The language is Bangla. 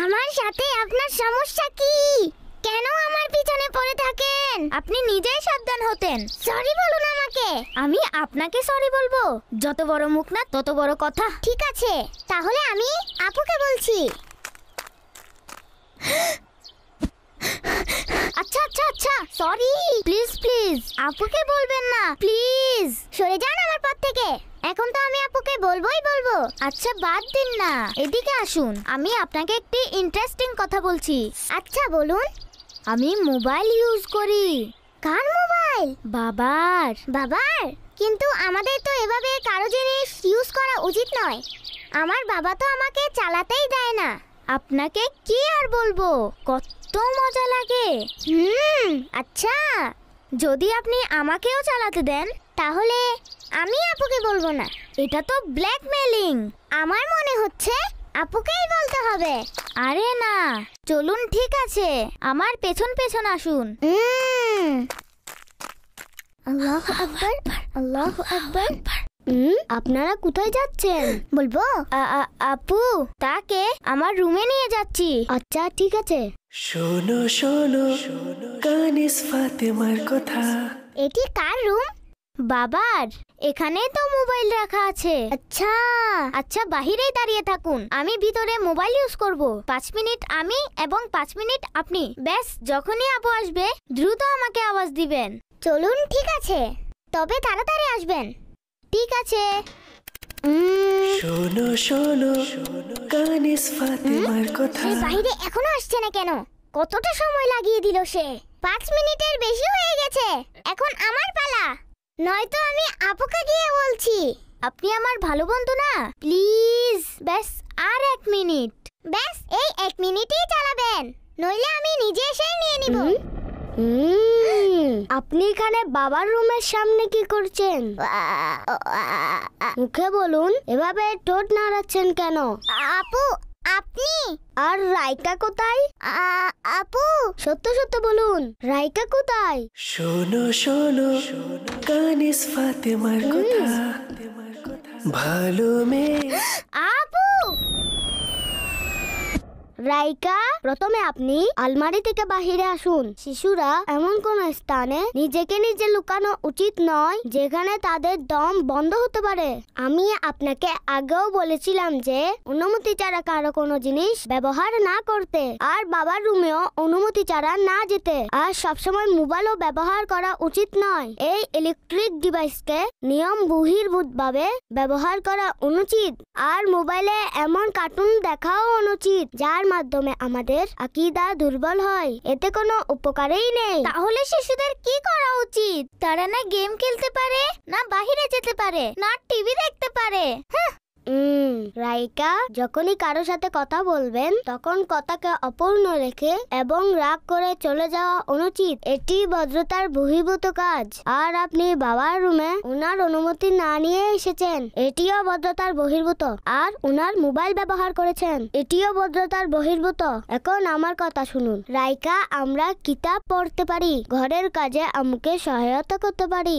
আমার সাথে আপনার সমস্যা কি? কেন আমার পিছনে পড়ে থাকেন? আপনি নিজেই সাবধান হতেন। সরি বলুন আমাকে। আমি আপনাকে সরি বলবো? যত বড় মুখ না তত বড় কথা। ঠিক আছে, তাহলে আমি আপুকে বলছি। আচ্ছা আচ্ছা আচ্ছা, সরি। প্লিজ প্লিজ আপুকে বলবেন না, প্লিজ সরে যান আমার পথ থেকে। এখন তো আমি আপুকে বলবোই বলবো। আচ্ছা বাদ দিন না, এদিকে আসুন, আমি আপনাকে একটি ইন্টারেস্টিং কথা বলছি। আচ্ছা বলুন। আমি মোবাইল ইউজ করি। কার মোবাইল? বাবার। বাবার? কিন্তু আমাদের তো এভাবে কারো জিনিস ইউজ করা উচিত নয়। আমার বাবা তো আমাকে চালাতেই দেয় না। আপনাকে কি আর বলবো, কত মজা লাগে। আচ্ছা, যদি আপনি আমাকেও চালাতে দেন তাহলে আমি আপুকে বলবো না। এটা তো ব্ল্যাকমেলিং। আমার মনে হচ্ছে আপুকেই বলতে হবে। আরে না, চলুন ঠিক আছে, আমার পেছন পেছন আসুন। আল্লাহু আকবার, আল্লাহু আকবার। আপনারা কোথায় যাচ্ছেন? বলবো? আপু, তাকে আমার রুমে নিয়ে যাচ্ছি। আচ্ছা ঠিক আছে। শোনো শোনো কানিস ফাতেমার কথা। এটি কার রুম? বাবার। এখানে তো মোবাইল রাখা আছে। আচ্ছা আচ্ছা, বাহিরেই দাঁড়িয়ে থাকুন, আমি ভিতরে মোবাইল ইউজ করব। 5 মিনিট আমি এবং 5 মিনিট আপনি। ব্যাস, যখনই আপু আসবে দ্রুত আমাকে আওয়াজ দিবেন। চলুন ঠিক আছে, তবে তাড়াতাড়ি আসবেন। ঠিক আছে। শোনো শোনো কানিস ফাতেমার কথা। সে বাইরে এখনো আসছে না কেন? কতটা সময় লাগিয়ে দিল সে? 5 মিনিটের বেশি হয়ে গেছে। এখন আমার পালা, নয়তো আমি আপুকে গিয়ে বলছি। আপনি আমার ভালো বন্ধু না, প্লিজ ব্যাস আর 1 মিনিট। ব্যাস এই 1 মিনিটই চালাবেন, নইলে আমি নিজে এসে নিয়ে নিব। আপনি এখানে বাবার রুমের সামনে কি করছেন? মুখে বলুন, এভাবে ঠোঁট নাড়াচ্ছেন কেন? আপু, আপনি? আর রাইকা কোথায়? আপু, সত্য সত্য বলুন, রাইকা কোথায়? শোনো শোনো কানিস ফাতেমার কথা। ভালো মেয়ে। আপু! রাইকা, প্রথমে আপনি আলমারি থেকে বাহিরে আসুন। শিশুরা এমন কোন স্থানে নিজেকে নিজে লুকানো উচিত নয় যেখানে তাদের দম বন্ধ হতে পারে। আমি আপনাকে আগেও বলেছিলাম যে অনুমতি ছাড়া কারো কোনো জিনিস ব্যবহার না করতে, আর বাবার রুমেও অনুমতি ছাড়া না যেতে, আর সবসময় মোবাইলও ব্যবহার করা উচিত নয়। এই ইলেকট্রিক ডিভাইসকে নিয়ম বহির্ভূতভাবে ব্যবহার করা অনুচিত, আর মোবাইলে এমন কার্টুন দেখাও অনুচিত যার মাধ্যমে আমাদের আকীদা দুর্বল হয়। এতে কোনো উপকারই নেই। তাহলে শিশুদের কি করা উচিত? তারা না গেম খেলতে পারে, না বাহিরে যেতে পারে, না টিভি দেখতে পারে। রাইকা, যখনই কারো সাথে কথা বলবেন তখন কথাকে অপূর্ণ রেখে এবং রাগ করে চলে যাওয়া অনুচিত। এটি ভদ্রতার বহির্ভূত কাজ। আর আপনি বাবার রুমে উনার অনুমতি না নিয়ে এসেছেন, এটিও ভদ্রতার বহির্ভূত। আর উনার মোবাইল ব্যবহার করেছেন, এটিও ভদ্রতার বহির্ভূত। এখন আমার কথা শুনুন রাইকা, আমরা কিতাব পড়তে পারি, ঘরের কাজে আম্মুকে সহায়তা করতে পারি।